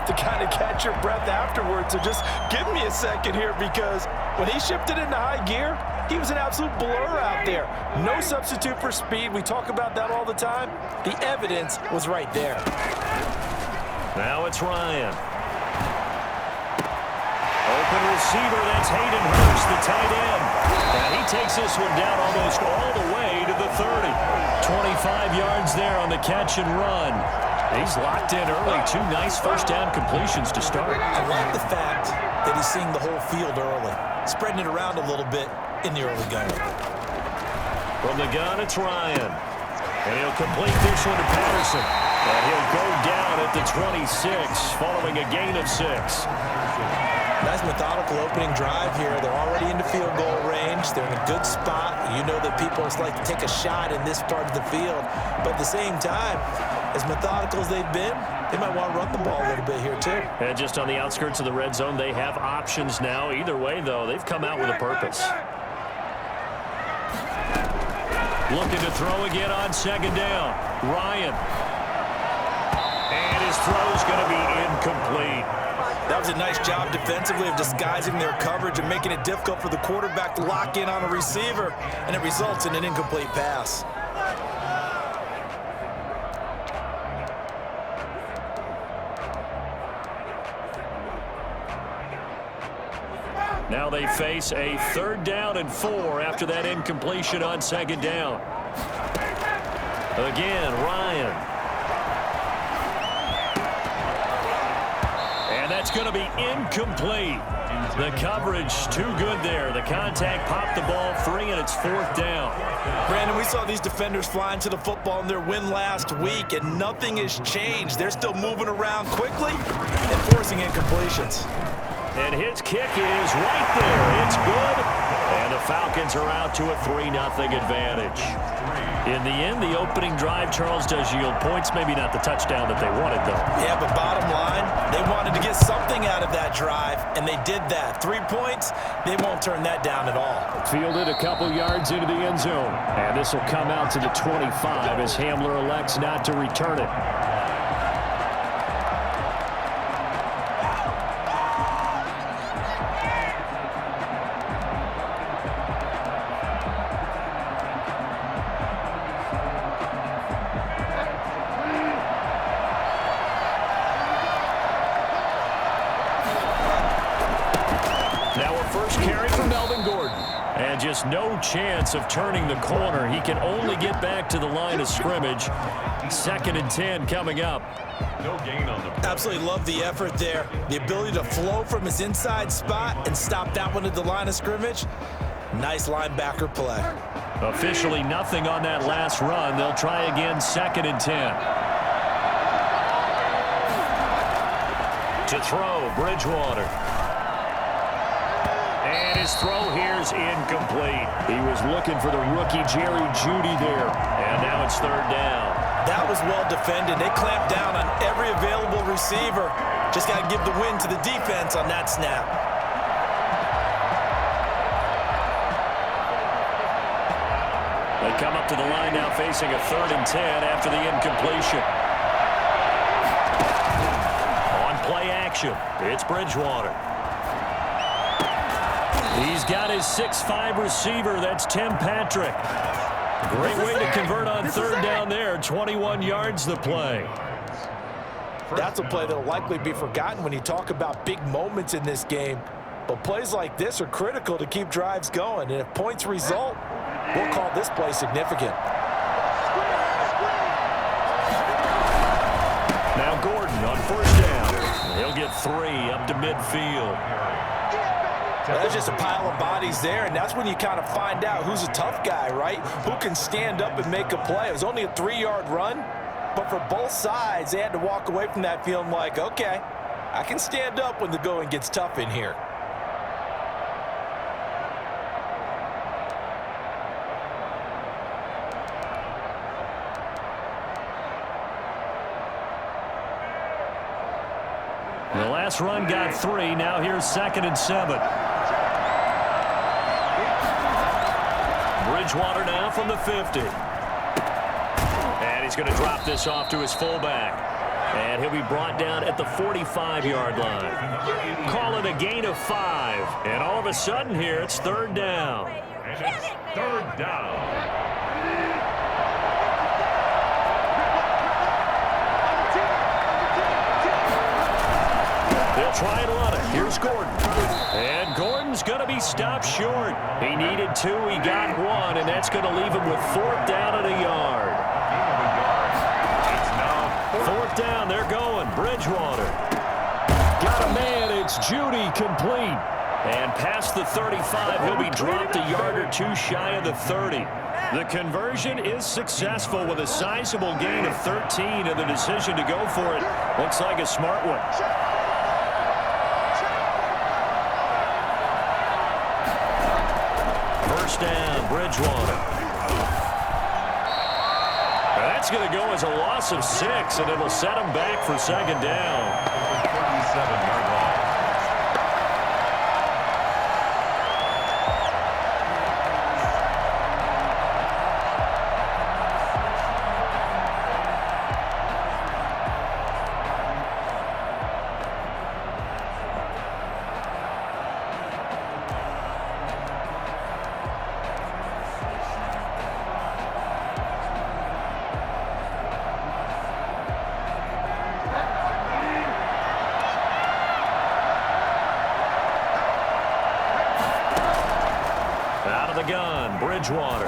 to kind of catch your breath afterwards. So just give me a second here, because when he shifted into high gear, he was an absolute blur out there. No substitute for speed. We talk about that all the time. The evidence was right there. Now it's Ryan. Open receiver, that's Hayden Hurst, the tight end. And he takes this one down almost all the way to the 30. 25 yards there on the catch and run. He's locked in early. 2 nice first down completions to start. I like the fact that he's seeing the whole field early, spreading it around a little bit in the early going. From the gun, it's Ryan. And he'll complete this one to Patterson. And he'll go down at the 26, following a gain of 6. Nice methodical opening drive here. They're already into field goal range. They're in a good spot. You know that people like to take a shot in this part of the field. But at the same time, as methodical as they've been, they might want to run the ball a little bit here too. And just on the outskirts of the red zone, they have options now. Either way, though, they've come out with a purpose. Looking to throw again on second down. Ryan. And his throw's going to be incomplete. That was a nice job defensively of disguising their coverage and making it difficult for the quarterback to lock in on a receiver, and it results in an incomplete pass. Now they face a 3rd down and 4 after that incompletion on second down. Again, Ryan. And that's going to be incomplete. The coverage too good there. The contact popped the ball free, and it's 4th down. Brandon, we saw these defenders flying to the football in their win last week, and nothing has changed. They're still moving around quickly and forcing incompletions. And his kick is right there. It's good. And the Falcons are out to a 3-0 advantage. In the end, the opening drive, Charles, does yield points. Maybe not the touchdown that they wanted, though. Yeah, but bottom line, they wanted to get something out of that drive, and they did that. 3 points, they won't turn that down at all. Fielded a couple yards into the end zone. And this will come out to the 25 as Hamler elects not to return it. And just no chance of turning the corner. He can only get back to the line of scrimmage. 2nd and 10 coming up. No gain on the. Absolutely love the effort there. The ability to flow from his inside spot and stop that one at the line of scrimmage. Nice linebacker play. Officially nothing on that last run. They'll try again, 2nd and 10. To throw, Bridgewater. And his throw here is incomplete. He was looking for the rookie Jerry Jeudy there. And now it's 3rd down. That was well defended. They clamped down on every available receiver. Just got to give the win to the defense on that snap. They come up to the line now facing a 3rd and 10 after the incompletion. On play action, it's Bridgewater. He's got his 6'5" receiver. That's Tim Patrick. Great way to convert on 3rd down there. 21 yards the play. That's a play that will likely be forgotten when you talk about big moments in this game. But plays like this are critical to keep drives going. And if points result, we'll call this play significant. Now Gordon on 1st down. He'll get 3 up to midfield. There's just a pile of bodies there, and that's when you kind of find out who's a tough guy, right? Who can stand up and make a play. It was only a 3-yard run, but for both sides, they had to walk away from that feeling like, okay, I can stand up when the going gets tough in here. The last run got 3. Now here's 2nd and 7. Bridgewater now from the 50. And he's going to drop this off to his fullback. And he'll be brought down at the 45-yard line. Call it a gain of 5. And all of a sudden here, it's third down. And it's third down. They'll try and run it. Here's Gordon. And Gordon's going to be stopped short. He needed 2. He got 1, and that's going to leave him with fourth down and a yard. Fourth down, they're going. Bridgewater. Got a man, it's Judy, complete. And past the 35, he'll be dropped a yard or 2 shy of the 30. The conversion is successful with a sizable gain of 13, and the decision to go for it looks like a smart one. First down, Bridgewater. That's going to go as a loss of 6, and it'll set him back for second down. 37-yard line. Bridgewater.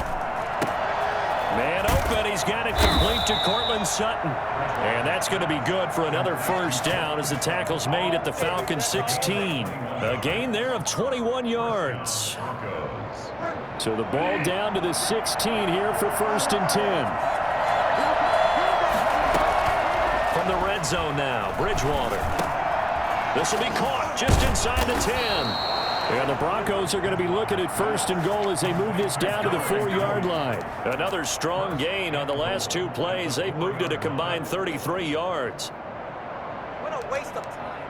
Man open. He's got it complete to Cortland Sutton. And that's going to be good for another first down as the tackle's made at the Falcons 16. A gain there of 21 yards. So the ball down to the 16 here for first and 10. From the red zone now, Bridgewater. This will be caught just inside the 10. And the Broncos are going to be looking at first and goal as they move this down to the 4-yard line. Another strong gain on the last 2 plays. They've moved it a combined 33 yards. What a waste of time.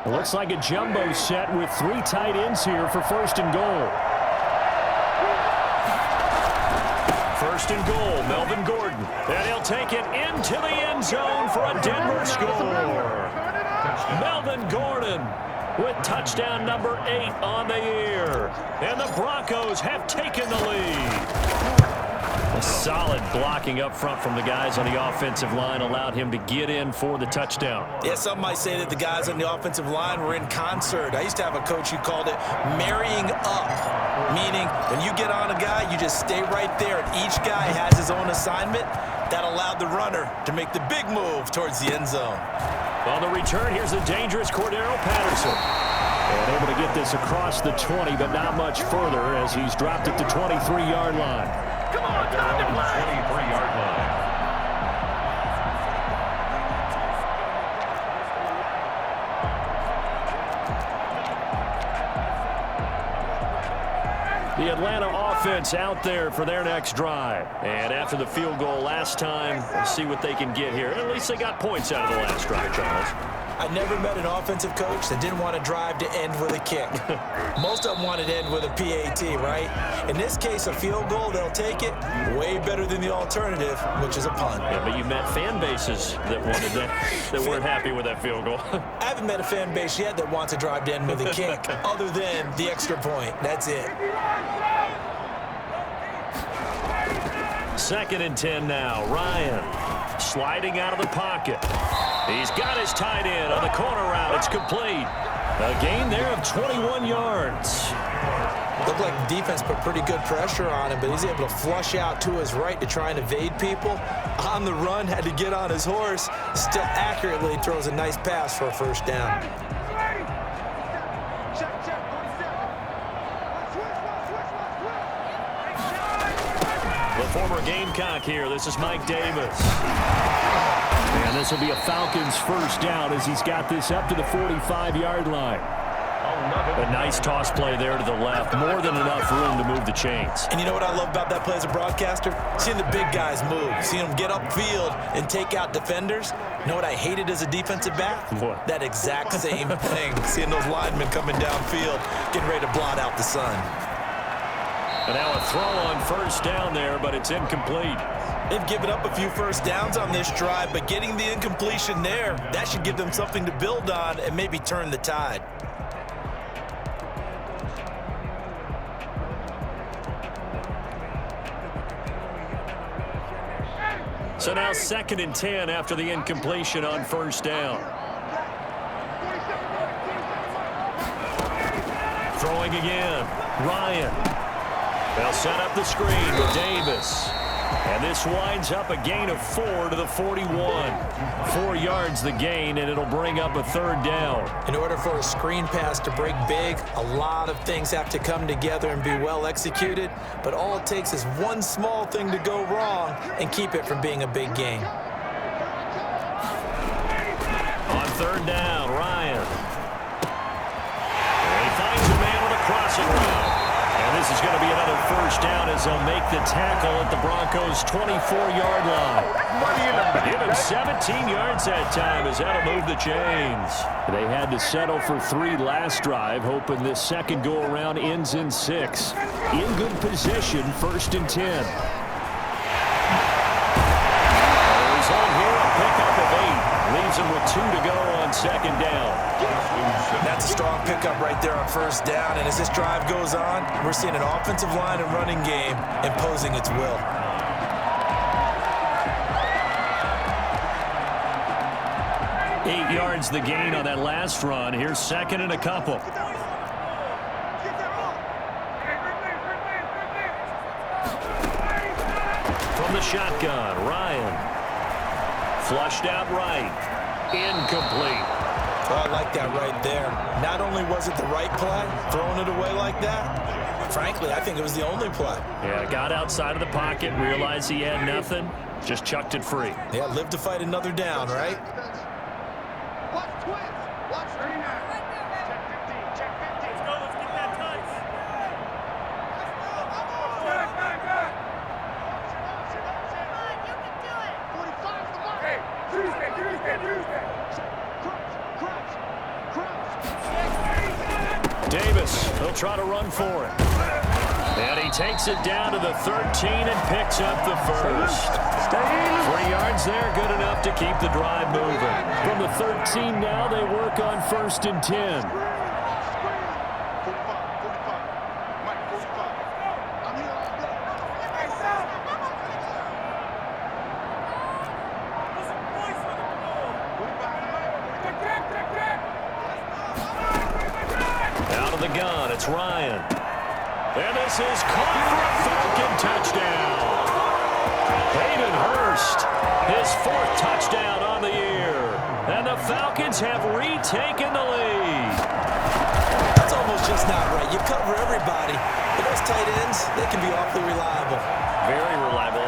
It looks like a jumbo set with 3 tight ends here for first and goal. First and goal, Melvin Gordon. And he'll take it into the end zone for a Denver score. Melvin Gordon with touchdown number 8 on the year. And the Broncos have taken the lead. A solid blocking up front from the guys on the offensive line allowed him to get in for the touchdown. Yeah, some might say that the guys on the offensive line were in concert. I used to have a coach who called it marrying up, meaning when you get on a guy, you just stay right there, and each guy has his own assignment. That allowed the runner to make the big move towards the end zone. On the return, here's the dangerous Cordero Patterson. And able to get this across the 20, but not much further as he's dropped at the 23-yard line. Come on, time to play. 23-yard line. The Atlanta offense out there for their next drive. And after the field goal last time, we'll see what they can get here. At least they got points out of the last drive, Charles. I never met an offensive coach that didn't want to drive to end with a kick. Most of them wanted to end with a PAT, right? In this case, a field goal, they'll take it. Way better than the alternative, which is a punt. Yeah, but you met fan bases that wanted that weren't happy with that field goal. I haven't met a fan base yet that wants to drive to end with a kick, other than the extra point. That's it. Second and 10 now. Ryan sliding out of the pocket. He's got his tight end on the corner route. It's complete. A gain there of 21 yards. Looked like the defense put pretty good pressure on him, but he's able to flush out to his right to try and evade people. On the run, had to get on his horse. Still accurately throws a nice pass for a first down. The former Gamecock here. This is Mike Davis. And this will be a Falcons first down as he's got this up to the 45-yard line. A A nice toss play there to the left. More than enough room to move the chains. And you know what I love about that play as a broadcaster? Seeing the big guys move. Seeing them get upfield and take out defenders. You know what I hated as a defensive back? What? That exact same thing. Seeing those linemen coming downfield, getting ready to blot out the sun. And now a throw on first down there, but it's incomplete. They've given up a few first downs on this drive, but getting the incompletion there, that should give them something to build on and maybe turn the tide. So now 2nd and 10 after the incompletion on first down. Throwing again. Ryan. They'll set up the screen with Davis. And this winds up a gain of 4 to the 41. 4 yards the gain, and it'll bring up a 3rd down. In order for a screen pass to break big, a lot of things have to come together and be well executed. But all it takes is one small thing to go wrong and keep it from being a big gain. On 3rd down, Ryan. And he finds a man with a crossing route. And this is going to be another first down as they'll make the tackle at the Broncos' 24-yard line. Give him 17 yards that time as that'll move the chains. They had to settle for 3 last drive, hoping this second go-around ends in 6. In good position, 1st and 10. He's on here, a pickup of 8. Leaves him with 2 to go on 2nd down. That's a strong pickup right there on first down. And as this drive goes on, we're seeing an offensive line and running game imposing its will. Eight yards the gain on that last run. Here's 2nd and a couple. From the shotgun, Ryan. Flushed out right. Incomplete. Oh, I like that right there. Not only was it the right play, throwing it away like that, frankly, I think it was the only play. Yeah, got outside of the pocket, realized he had nothing, just chucked it free. Yeah, live to fight another down, right? Watch twins. Watch 39. Check 15. Check 15. Let's go. Let's get that touch. You can do it. 45's the mark. Hey, Tuesday. Davis, he'll try to run for it. And he takes it down to the 13 and picks up the first. 3 yards there, good enough to keep the drive moving. From the 13 now, they work on 1st and 10. 45. Mike, 45. I'm here all day. Hey, stop. Out of the gun, it's Ryan. And this is caught for a Falcon touchdown. Hayden Hurst, his 4th touchdown on the year. And the Falcons have retaken the lead. That's almost just not right. You cover everybody, but those tight ends, they can be awfully reliable. Very reliable.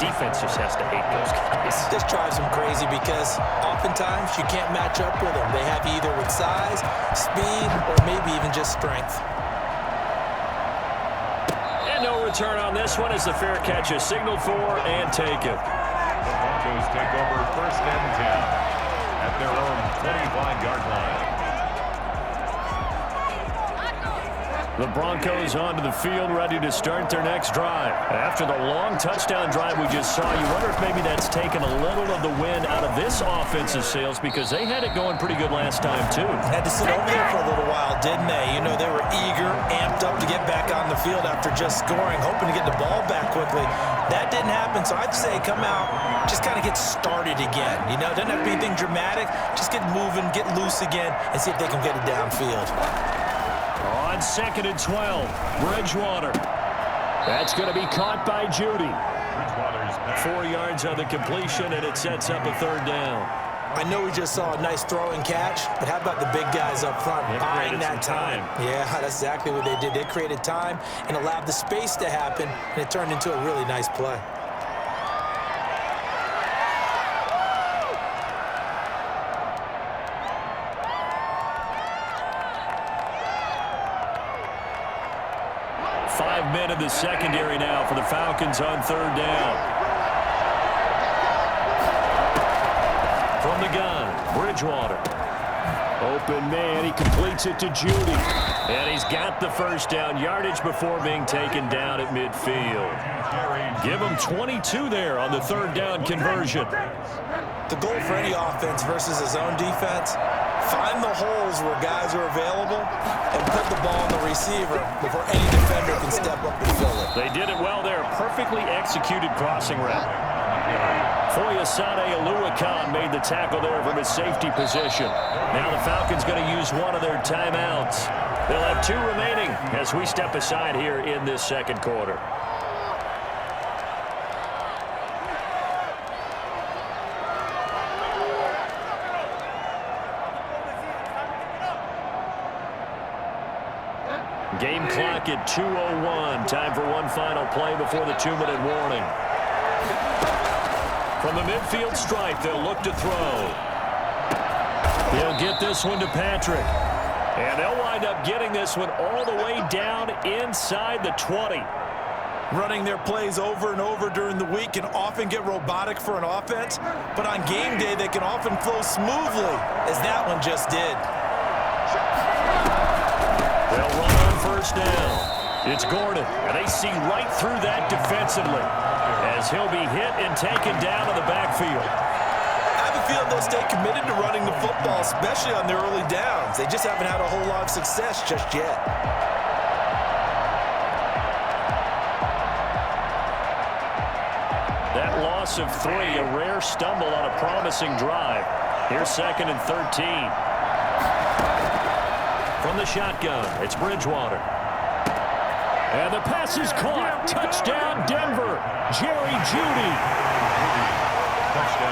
Defense just has to hate those guys. This drives them crazy because oftentimes you can't match up with them. They have you either with size, speed, or maybe even just strength. And no return on this one as the fair catch is signaled for and taken. The Broncos take over 1st and 10 at their own 25-yard line. The Broncos onto the field, ready to start their next drive. After the long touchdown drive we just saw, you wonder if maybe that's taken a little of the wind out of this offensive sails because they had it going pretty good last time, too. Had to sit over there for a little while, didn't they? You know, they were eager, amped up to get back on the field after just scoring, hoping to get the ball back quickly. That didn't happen, so I'd say come out, just kind of get started again. You know, doesn't have to be anything dramatic. Just get moving, get loose again, and see if they can get it downfield. On 2nd and 12, Bridgewater. That's going to be caught by Judy. 4 yards on the completion, and it sets up a 3rd down. I know we just saw a nice throw and catch, but how about the big guys up front buying that time? Yeah, that's exactly what they did. They created time and allowed the space to happen, and it turned into a really nice play. 5 men in the secondary now for the Falcons on third down. From the gun, Bridgewater. Open man, he completes it to Judy. And he's got the first down yardage before being taken down at midfield. Give him 22 there on the third down conversion. The goal for any offense versus his own defense, find the holes where guys are available and put the ball on the receiver before any defender can step up and fill it. They did it well there. Perfectly executed crossing route. Foyesade Oluwakan made the tackle there from his safety position. Now the Falcons going to use one of their timeouts. They'll have 2 remaining as we step aside here in this second quarter. Game clock at 2:01. Time for one final play before the 2-minute warning. From the midfield stripe, they'll look to throw. They'll get this one to Patrick. And they'll wind up getting this one all the way down inside the 20. Running their plays over and over during the week can often get robotic for an offense, but on game day they can often flow smoothly, as that one just did. They'll run on first down. It's Gordon, and they see right through that defensively as he'll be hit and taken down in the backfield. I have a feeling they'll stay committed to running the football, especially on their early downs. They just haven't had a whole lot of success just yet. That loss of 3, a rare stumble on a promising drive. Here's 2nd and 13. From the shotgun, it's Bridgewater. And the pass is caught. Touchdown, Denver. Jerry Jeudy.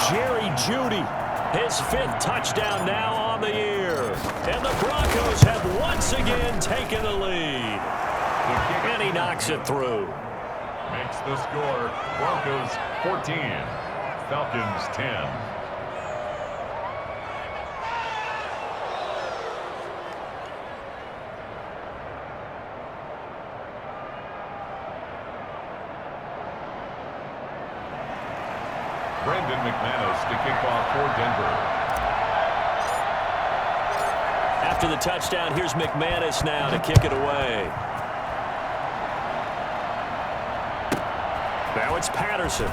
Jerry Jeudy, his 5th touchdown now on the year. And the Broncos have once again taken the lead. And he knocks it through. Makes the score Broncos 14, Falcons 10. Brandon McManus to kick off for Denver. After the touchdown, here's McManus now to kick it away. Now it's Patterson.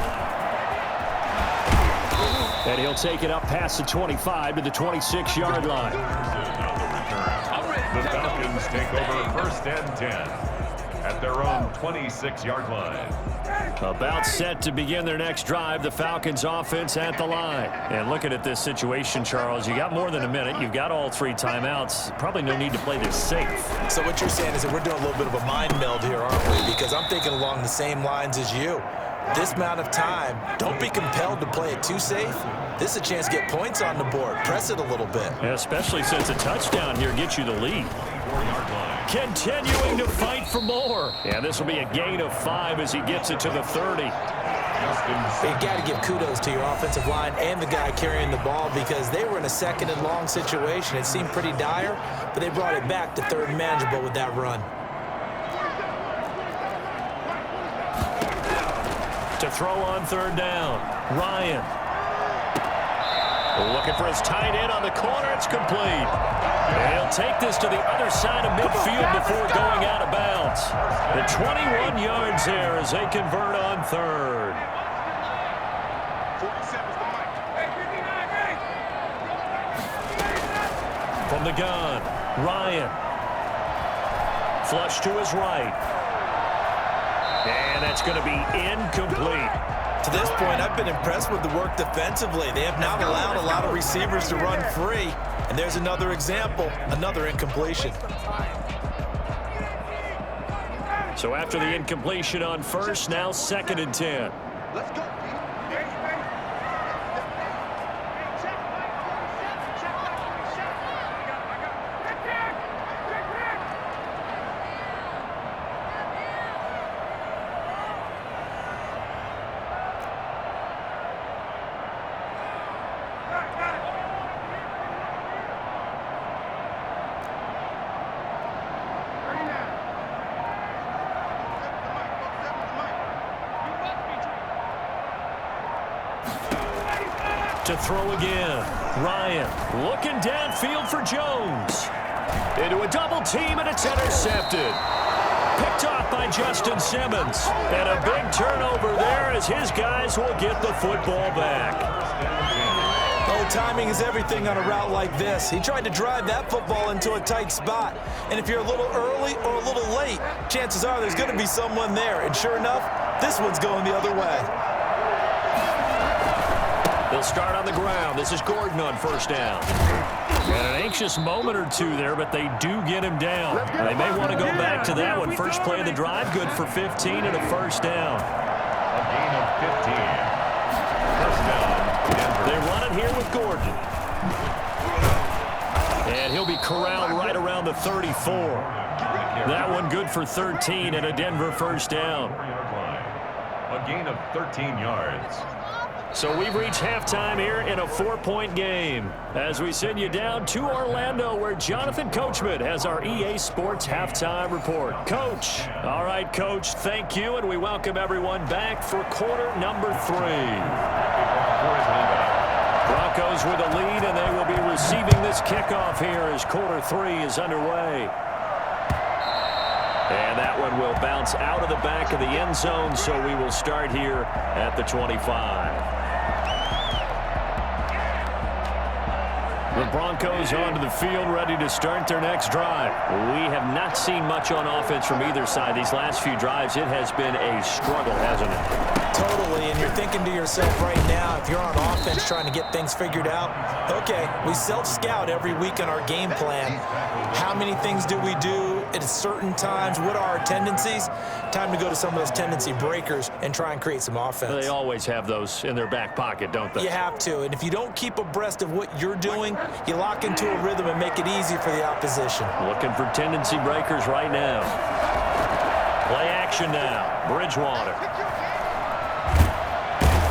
And he'll take it up past the 25 to the 26-yard line. The Falcons take over 1st and 10 at their own 26-yard line. About set to begin their next drive, the Falcons offense at the line. And looking at this situation, Charles, you got more than a minute. You've got all 3 timeouts. Probably no need to play this safe. So what you're saying is that we're doing a little bit of a mind meld here, aren't we? Because I'm thinking along the same lines as you. This amount of time, don't be compelled to play it too safe. This is a chance to get points on the board. Press it a little bit. Yeah, especially since a touchdown here gets you the lead. Continuing to fight for more. And this will be a gain of 5 as he gets it to the 30. You got to give kudos to your offensive line and the guy carrying the ball because they were in a 2nd and long situation. It seemed pretty dire, but they brought it back to 3rd and manageable with that run. To throw on 3rd down, Ryan. Looking for his tight end on the corner. It's complete. And he'll take this to the other side of midfield before going out of bounds. The 21 yards there as they convert on 3rd. From the gun, Ryan. Flush to his right. And that's going to be incomplete. To this point, I've been impressed with the work defensively. They have not allowed a lot of receivers to run free. And there's another example, another incompletion. So after the incompletion on 1st, now 2nd and 10. Let's go. To throw again. Ryan looking downfield for Jones. Into a double team, and it's intercepted. Picked off by Justin Simmons. And a big turnover there as his guys will get the football back. Oh, timing is everything on a route like this. He tried to drive that football into a tight spot. And if you're a little early or a little late, chances are there's going to be someone there. And sure enough, this one's going the other way. They'll start on the ground. This is Gordon on first down. And an anxious moment or two there, but they do get him down. They may want to go back to that one. First play of the drive, good for 15 and a first down. A gain of 15. First down, Denver. They run it here with Gordon. And he'll be corralled right around the 34. That one good for 13 and a Denver first down. A gain of 13 yards. So we've reached halftime here in a 4-point game as we send you down to Orlando where Jonathan Coachman has our EA Sports halftime report. Coach. All right, Coach, thank you, and we welcome everyone back for quarter number 3. Broncos with a lead, and they will be receiving this kickoff here as quarter 3 is underway. And that one will bounce out of the back of the end zone, so we will start here at the 25. The Broncos onto the field, ready to start their next drive. We have not seen much on offense from either side these last few drives. It has been a struggle, hasn't it? Totally, and you're thinking to yourself right now, if you're on offense trying to get things figured out, okay, we self-scout every week on our game plan. How many things do we do at certain times? What are our tendencies? Time to go to some of those tendency breakers and try and create some offense. They always have those in their back pocket, don't they? You have to, and if you don't keep abreast of what you're doing, you lock into a rhythm and make it easy for the opposition. Looking for tendency breakers right now. Play action now. Bridgewater.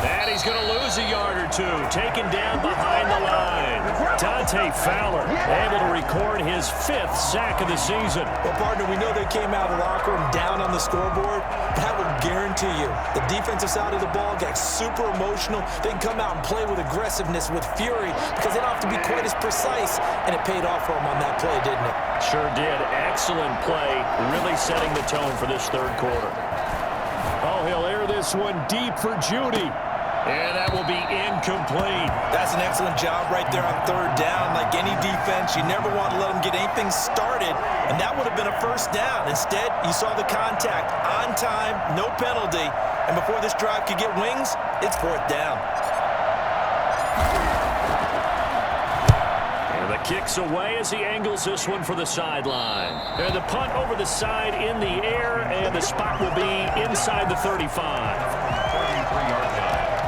And he's going to lose a yard or two. Taken down behind the line. Dante Fowler able to record his 5th sack of the season. Well, partner, we know they came out of the locker room down on the scoreboard. That will guarantee you the defensive side of the ball got super emotional. They can come out and play with aggressiveness, with fury, because they don't have to be quite as precise. And it paid off for them on that play, didn't it? Sure did. Excellent play, really setting the tone for this third quarter. Oh, he'll air this one deep for Judy. And that will be incomplete. That's an excellent job right there on third down. Like any defense, you never want to let them get anything started, and that would have been a first down. Instead, you saw the contact on time, no penalty, and before this drive could get wings, it's fourth down. And the kick's away as he angles this one for the sideline. And the punt over the side in the air, and the spot will be inside the 35. 33-yard line.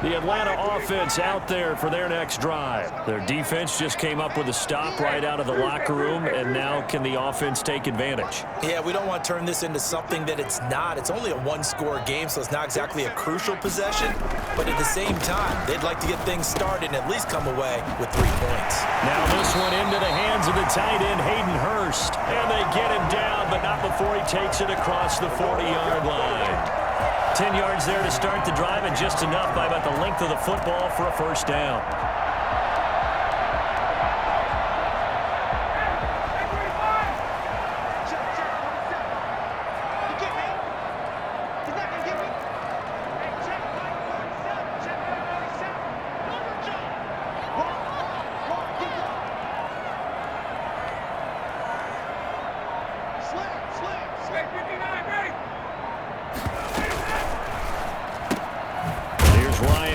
The Atlanta offense out there for their next drive. Their defense just came up with a stop right out of the locker room, and now can the offense take advantage? Yeah, we don't want to turn this into something that it's not. It's only a one-score game, so it's not exactly a crucial possession. But at the same time, they'd like to get things started and at least come away with 3 points. Now this one into the hands of the tight end, Hayden Hurst. And they get him down, but not before he takes it across the 40-yard line. 10 yards there to start the drive, and just enough by about the length of the football for a first down.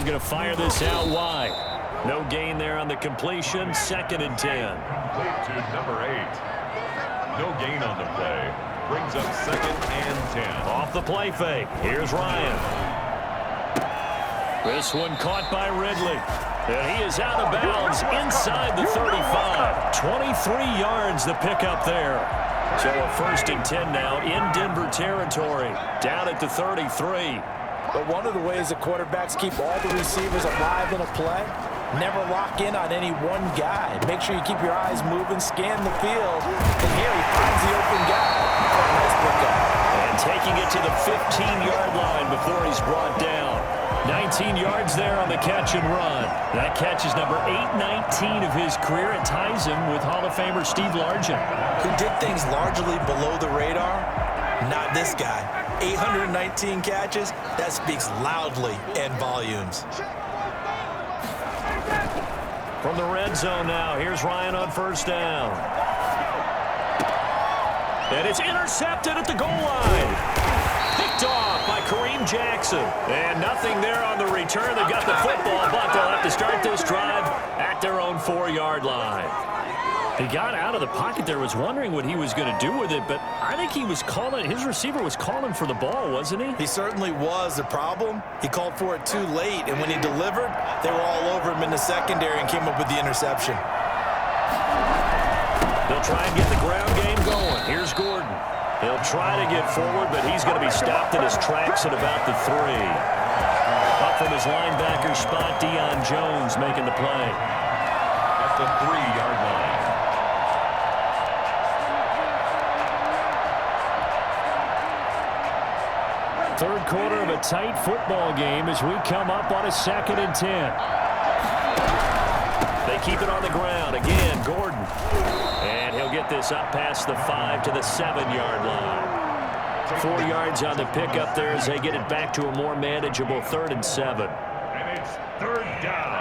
Going to fire this out wide. No gain there on the completion. 2nd and 10. Complete to number 8. No gain on the play. Brings up 2nd and 10. Off the play fake. Here's Ryan. This one caught by Ridley. And he is out of bounds inside the 35. 23 yards the pickup there. So a 1st and 10 now in Denver territory. Down at the 33. But one of the ways the quarterbacks keep all the receivers alive in a play, never lock in on any one guy. Make sure you keep your eyes moving, scan the field, and here he finds the open guy. Nice pickup. And taking it to the 15-yard line before he's brought down. 19 yards there on the catch and run. That catch is number 819 of his career. It ties him with Hall of Famer Steve Largent. Who did things largely below the radar? Not this guy. 819 catches, that speaks loudly in volumes. From the red zone now, here's Ryan on first down. And it's intercepted at the goal line. Picked off by Kareem Jackson. And nothing there on the return. They've got the football, but they'll have to start this drive at their own 4-yard line. He got out of the pocket there, was wondering what he was going to do with it, but I think he was calling, his receiver was calling for the ball, wasn't he? He certainly was. The problem, he called for it too late, and when he delivered, they were all over him in the secondary and came up with the interception. They'll try and get the ground game going. Here's Gordon. He'll try to get forward, but he's going to be stopped in his tracks at about the 3. Up from his linebacker spot, Deion Jones making the play. At the 3-yard line. Third quarter of a tight football game as we come up on a 2nd and 10. They keep it on the ground. Again, Gordon. And he'll get this up past the 5 to the 7-yard line. 4 yards on the pickup there as they get it back to a more manageable 3rd and 7. And it's 3rd down.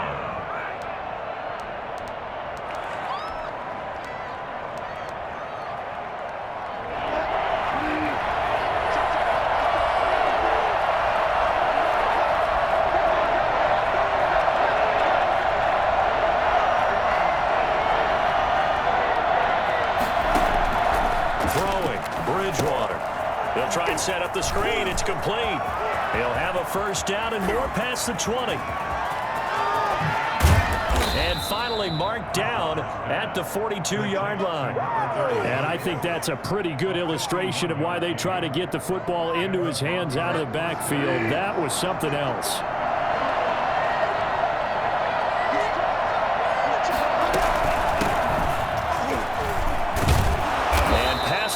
They'll try and set up the screen. It's complete. He'll have a first down and more past the 20. And finally marked down at the 42-yard line. And I think that's a pretty good illustration of why they try to get the football into his hands out of the backfield. That was something else.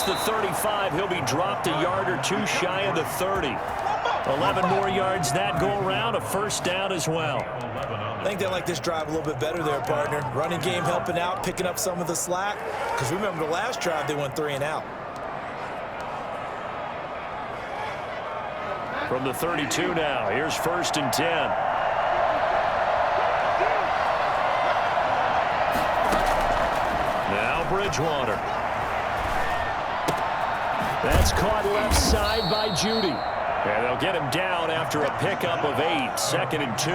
The 35, he'll be dropped a yard or two shy of the 30. 11 more yards that go around, a first down as well. I think they like this drive a little bit better there, partner. Running game helping out, picking up some of the slack. Because remember the last drive, they went 3 and out. From the 32 now, here's 1st and 10. Now Bridgewater. That's caught left side by Judy. And they'll get him down after a pickup of 8. 2nd and 2.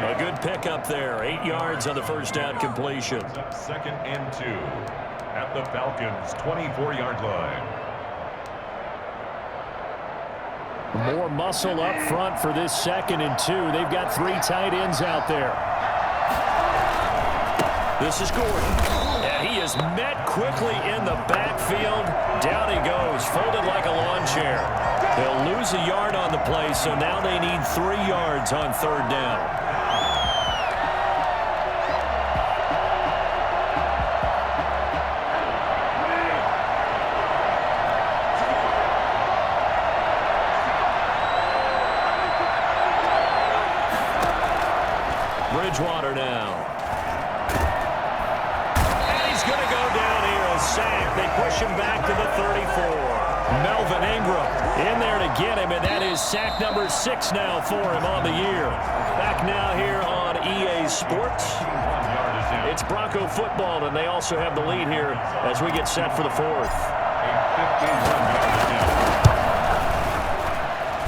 A good pickup there. 8 yards on the first down completion. 2nd and 2 at the Falcons' 24-yard line. More muscle up front for this 2nd and 2. They've got 3 tight ends out there. This is Gordon. And he is met quickly in the backfield. Down he goes, folded like a lawn chair. They'll lose a yard on the play, so now they need 3 yards on 3rd down. Bridgewater now. They push him back to the 34. Melvin Ingram in there to get him, and that is sack number 6 now for him on the year. Back now here on EA Sports. It's Bronco football, and they also have the lead here as we get set for the 4th.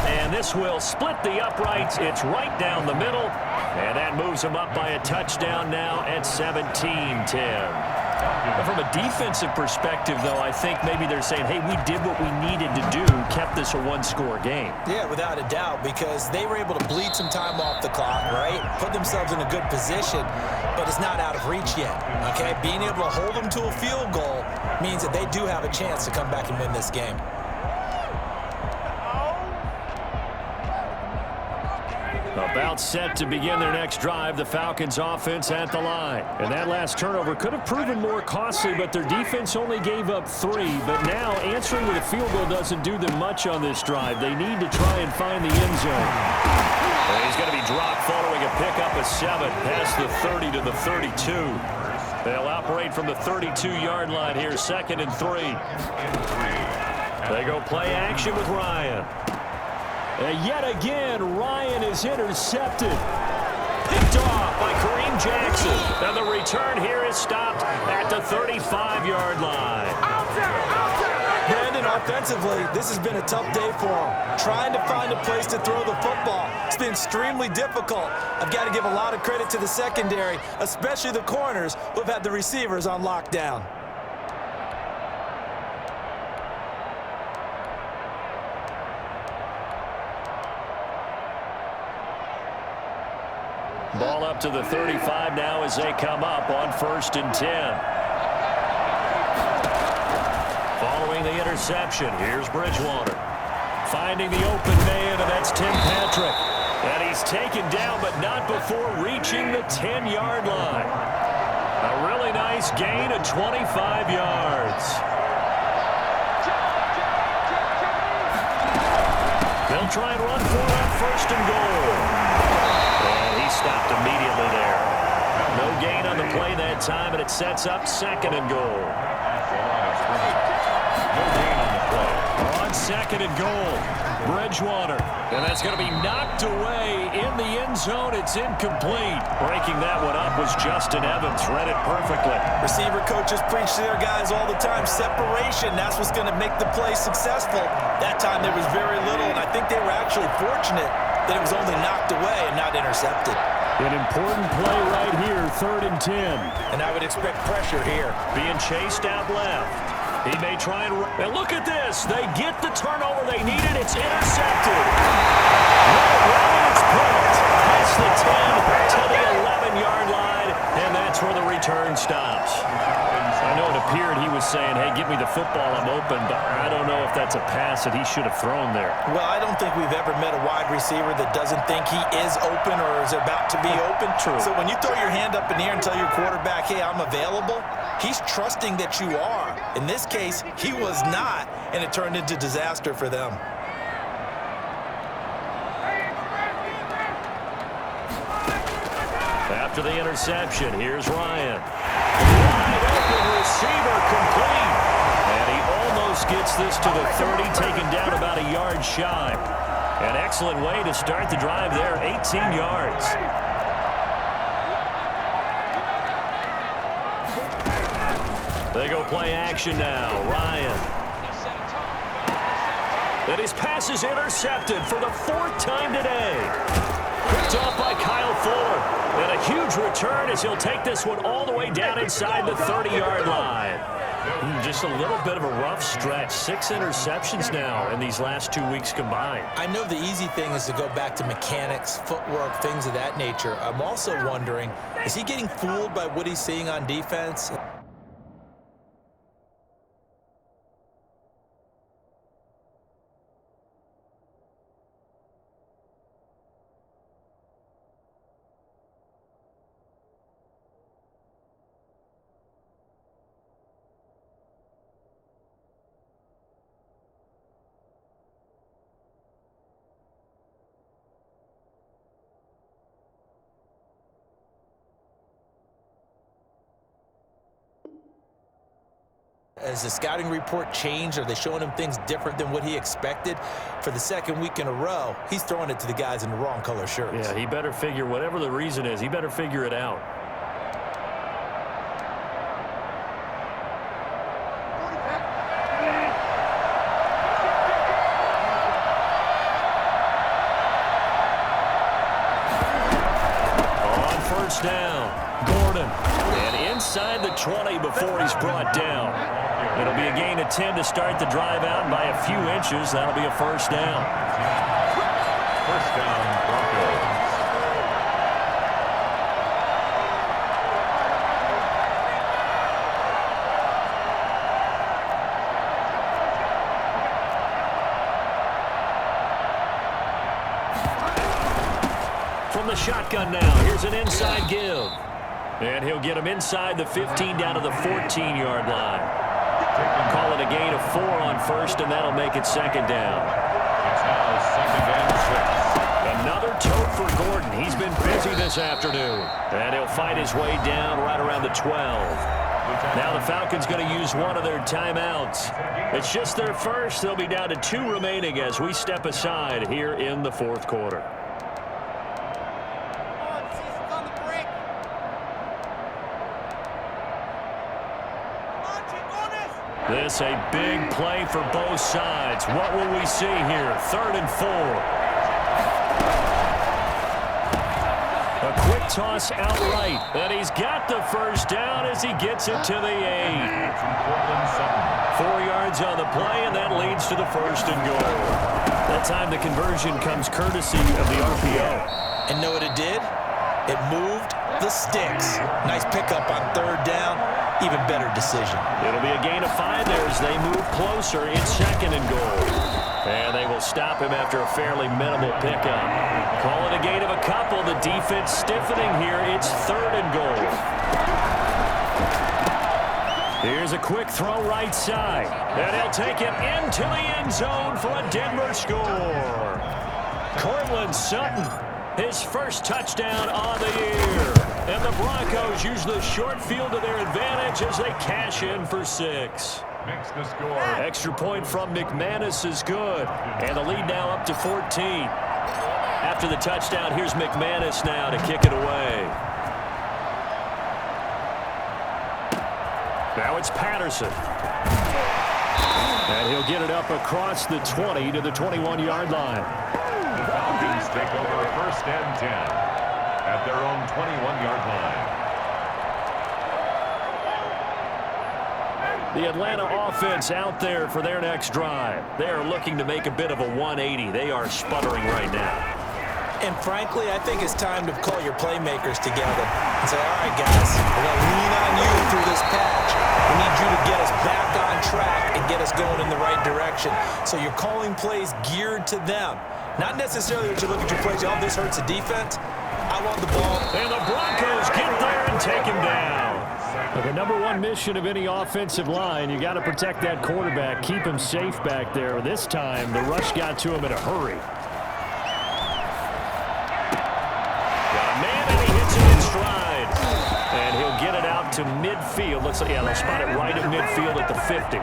And this will split the uprights. It's right down the middle, and that moves them up by a touchdown now at 17-10. From a defensive perspective, though, I think maybe they're saying, hey, we did what we needed to do, kept this a 1-score game. Yeah, without a doubt, because they were able to bleed some time off the clock, right? Put themselves in a good position, but it's not out of reach yet, okay? Being able to hold them to a field goal means that they do have a chance to come back and win this game. About set to begin their next drive, the Falcons offense at the line. And that last turnover could have proven more costly, but their defense only gave up 3. But now answering with a field goal doesn't do them much on this drive. They need to try and find the end zone. And he's going to be dropped following a pickup of 7 past the 30 to the 32. They'll operate from the 32-yard line here, 2nd and 3. They go play action with Ryan. And yet again, Ryan is intercepted. Picked off by Kareem Jackson. And the return here is stopped at the 35-yard line. Brandon, offensively, this has been a tough day for him. Trying to find a place to throw the football. It's been extremely difficult. I've got to give a lot of credit to the secondary, especially the corners who have had the receivers on lockdown. Ball up to the 35 now as they come up on 1st and 10. Following the interception, here's Bridgewater. Finding the open man, and that's Tim Patrick. And he's taken down, but not before reaching the 10-yard line. A really nice gain of 25 yards. They'll try and run for it on 1st and goal. Stopped immediately there. No gain on the play that time, and it sets up 2nd and goal. No gain on the play. On 2nd and goal, Bridgewater. And that's going to be knocked away in the end zone. It's incomplete. Breaking that one up was Justin Evans. Read it perfectly. Receiver coaches preach to their guys all the time. Separation, that's what's going to make the play successful. That time there was very little, and I think they were actually fortunate that it was only knocked away and not intercepted. An important play right here, 3rd and 10. And I would expect pressure here. Being chased out left. He may try and run. And look at this. They get the turnover they needed. It's intercepted. It's picked. Past the 10 to the 11-yard line. And that's where the return stops. I know it appeared he was saying, hey, give me the football, I'm open, but I don't know if that's a pass that he should have thrown there. Well, I don't think we've ever met a wide receiver that doesn't think he is open or is about to be open. True. So when you throw your hand up in the air and tell your quarterback, hey, I'm available, he's trusting that you are. In this case, he was not, and it turned into disaster for them. After the interception, here's Ryan. Wide open receiver complete. And he almost gets this to the 30, taken down about a yard shy. An excellent way to start the drive there, 18 yards. They go play action now. Ryan. And his pass is intercepted for the 4th time today. Picked off by Kyle Fuller. And a huge return as he'll take this one all the way down inside the 30-yard line. Just a little bit of a rough stretch. 6 interceptions now in these last 2 weeks combined. I know the easy thing is to go back to mechanics, footwork, things of that nature. I'm also wondering, is he getting fooled by what he's seeing on defense? Has the scouting report changed? Are they showing him things different than what he expected? For the 2nd week in a row, he's throwing it to the guys in the wrong color shirts. Yeah, he better figure, whatever the reason is, he better figure it out. On 1st down, Gordon. And inside the 20 before he's brought down. It'll be a gain of 10 to start the drive out by a few inches. That'll be a 1st down. 1st down, Broncos. from the shotgun now. Here's an inside give. And he'll get him inside the 15 down to the 14-yard line. Call it a gain of 4 on first, and that'll make it second down. It's now second and 6. Another tote for Gordon. He's been busy this afternoon. And he'll fight his way down right around the 12. Now the Falcons going to use one of their timeouts. It's just their first. They'll be down to 2 remaining as we step aside here in the fourth quarter. This a big play for both sides. What will we see here? 3rd and 4. A quick toss outright. And he's got the first down as he gets it to the 8. 4 yards on the play, and that leads to the 1st and goal. That time the conversion comes courtesy of the RPO. And know what it did? It moved the sticks. Nice pickup on 3rd down. Even better decision. It'll be a gain of 5 there as they move closer. It's 2nd and goal. And they will stop him after a fairly minimal pickup. Call it a gain of a couple. The defense stiffening here. It's 3rd and goal. Here's a quick throw right side. And he'll take it into the end zone for a Denver score. Cortland Sutton, his first touchdown on the year. And the Broncos use the short field to their advantage as they cash in for 6. Makes the score. Extra point from McManus is good. And the lead now up to 14. After the touchdown, here's McManus now to kick it away. Now it's Patterson. And he'll get it up across the 20 to the 21-yard line. The Falcons take over 1st and 10 at their own 21-yard line. The Atlanta offense out there for their next drive. They are looking to make a bit of a 180. They are sputtering right now. And frankly, I think it's time to call your playmakers together and say, all right, guys, we're going to lean on you through this patch. We need you to get us back on track and get us going in the right direction. So you're calling plays geared to them. Not necessarily that you look at your plays, oh, this hurts the defense. I want the ball. And the Broncos get there and take him down. Well, the #1 mission of any offensive line, you got to protect that quarterback, keep him safe back there. This time, the rush got to him in a hurry. Got a man, and he hits it in stride. And he'll get it out to midfield. Looks like, yeah, they'll spot it right at midfield at the 50.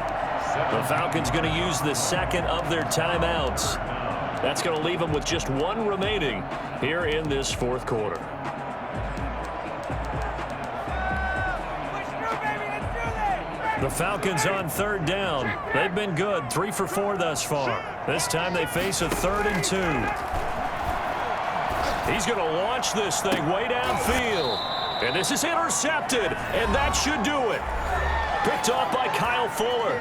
The Falcons going to use the 2nd of their timeouts. That's going to leave them with just 1 remaining here in this fourth quarter. The Falcons on 3rd down. They've been good, 3 for 4 thus far. This time they face a 3rd and 2. He's going to launch this thing way downfield. And this is intercepted, and that should do it. Picked off by Kyle Fuller.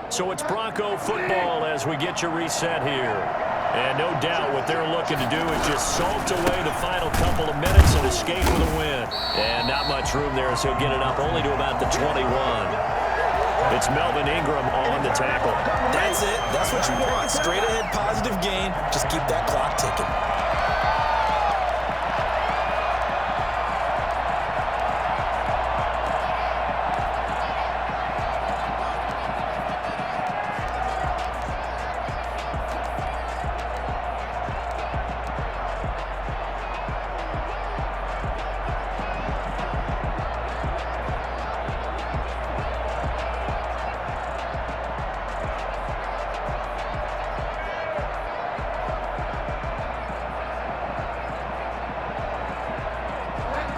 So it's Bronco football as we get you reset here. And no doubt what they're looking to do is just salt away the final couple of minutes and escape with a win. And not much room there as he'll get it up only to about the 21. It's Melvin Ingram on the tackle. That's it. That's what you want. Straight ahead positive gain. Just keep that clock ticking.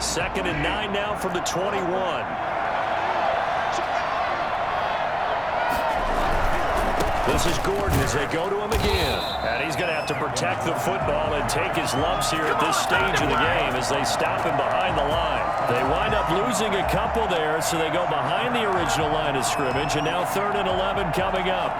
Second and 9 now from the 21. This is Gordon as they go to him again. And he's going to have to protect the football and take his lumps here at this stage of the game as they stop him behind the line. They wind up losing a couple there, so they go behind the original line of scrimmage, and now 3rd and 11 coming up.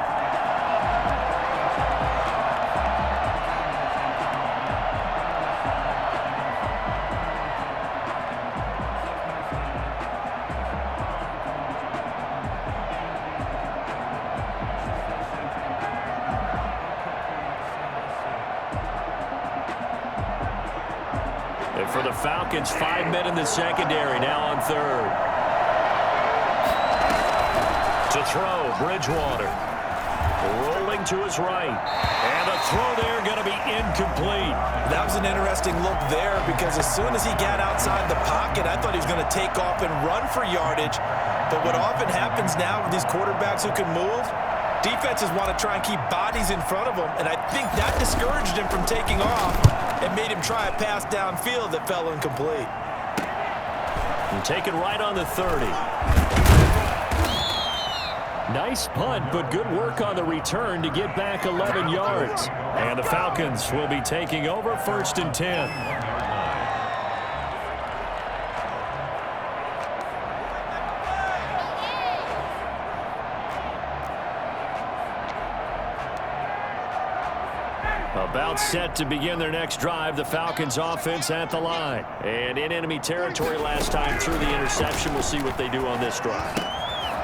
for the Falcons. 5 men in the secondary, now on third. To throw, Bridgewater. Rolling to his right. And the throw there going to be incomplete. That was an interesting look there because as soon as he got outside the pocket, I thought he was going to take off and run for yardage. But what often happens now with these quarterbacks who can move, defenses want to try and keep bodies in front of them, and I think that discouraged him from taking off and made him try a pass downfield that fell incomplete. And take it right on the 30. Nice punt, but good work on the return to get back 11 yards. And the Falcons will be taking over 1st and 10. About set to begin their next drive, the Falcons offense at the line. And in enemy territory last time through the interception. We'll see what they do on this drive.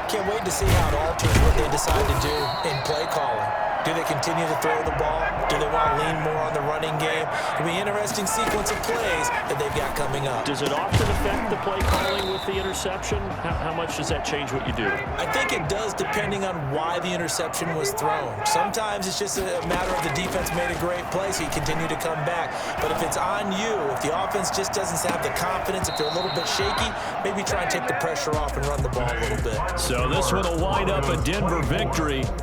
Can't wait to see how it alters what they decide to do in play calling. Do they continue to throw the ball? Do they want to lean more on the running game? It'll be an interesting sequence of plays that they've got coming up. Does it often affect the play calling with the interception? How much does that change what you do? I think it does depending on why the interception was thrown. Sometimes it's just a matter of the defense made a great play, so you continue to come back. But if it's on you, if the offense just doesn't have the confidence, if they're a little bit shaky, maybe try and take the pressure off and run the ball a little bit. So this one will wind up a Denver victory.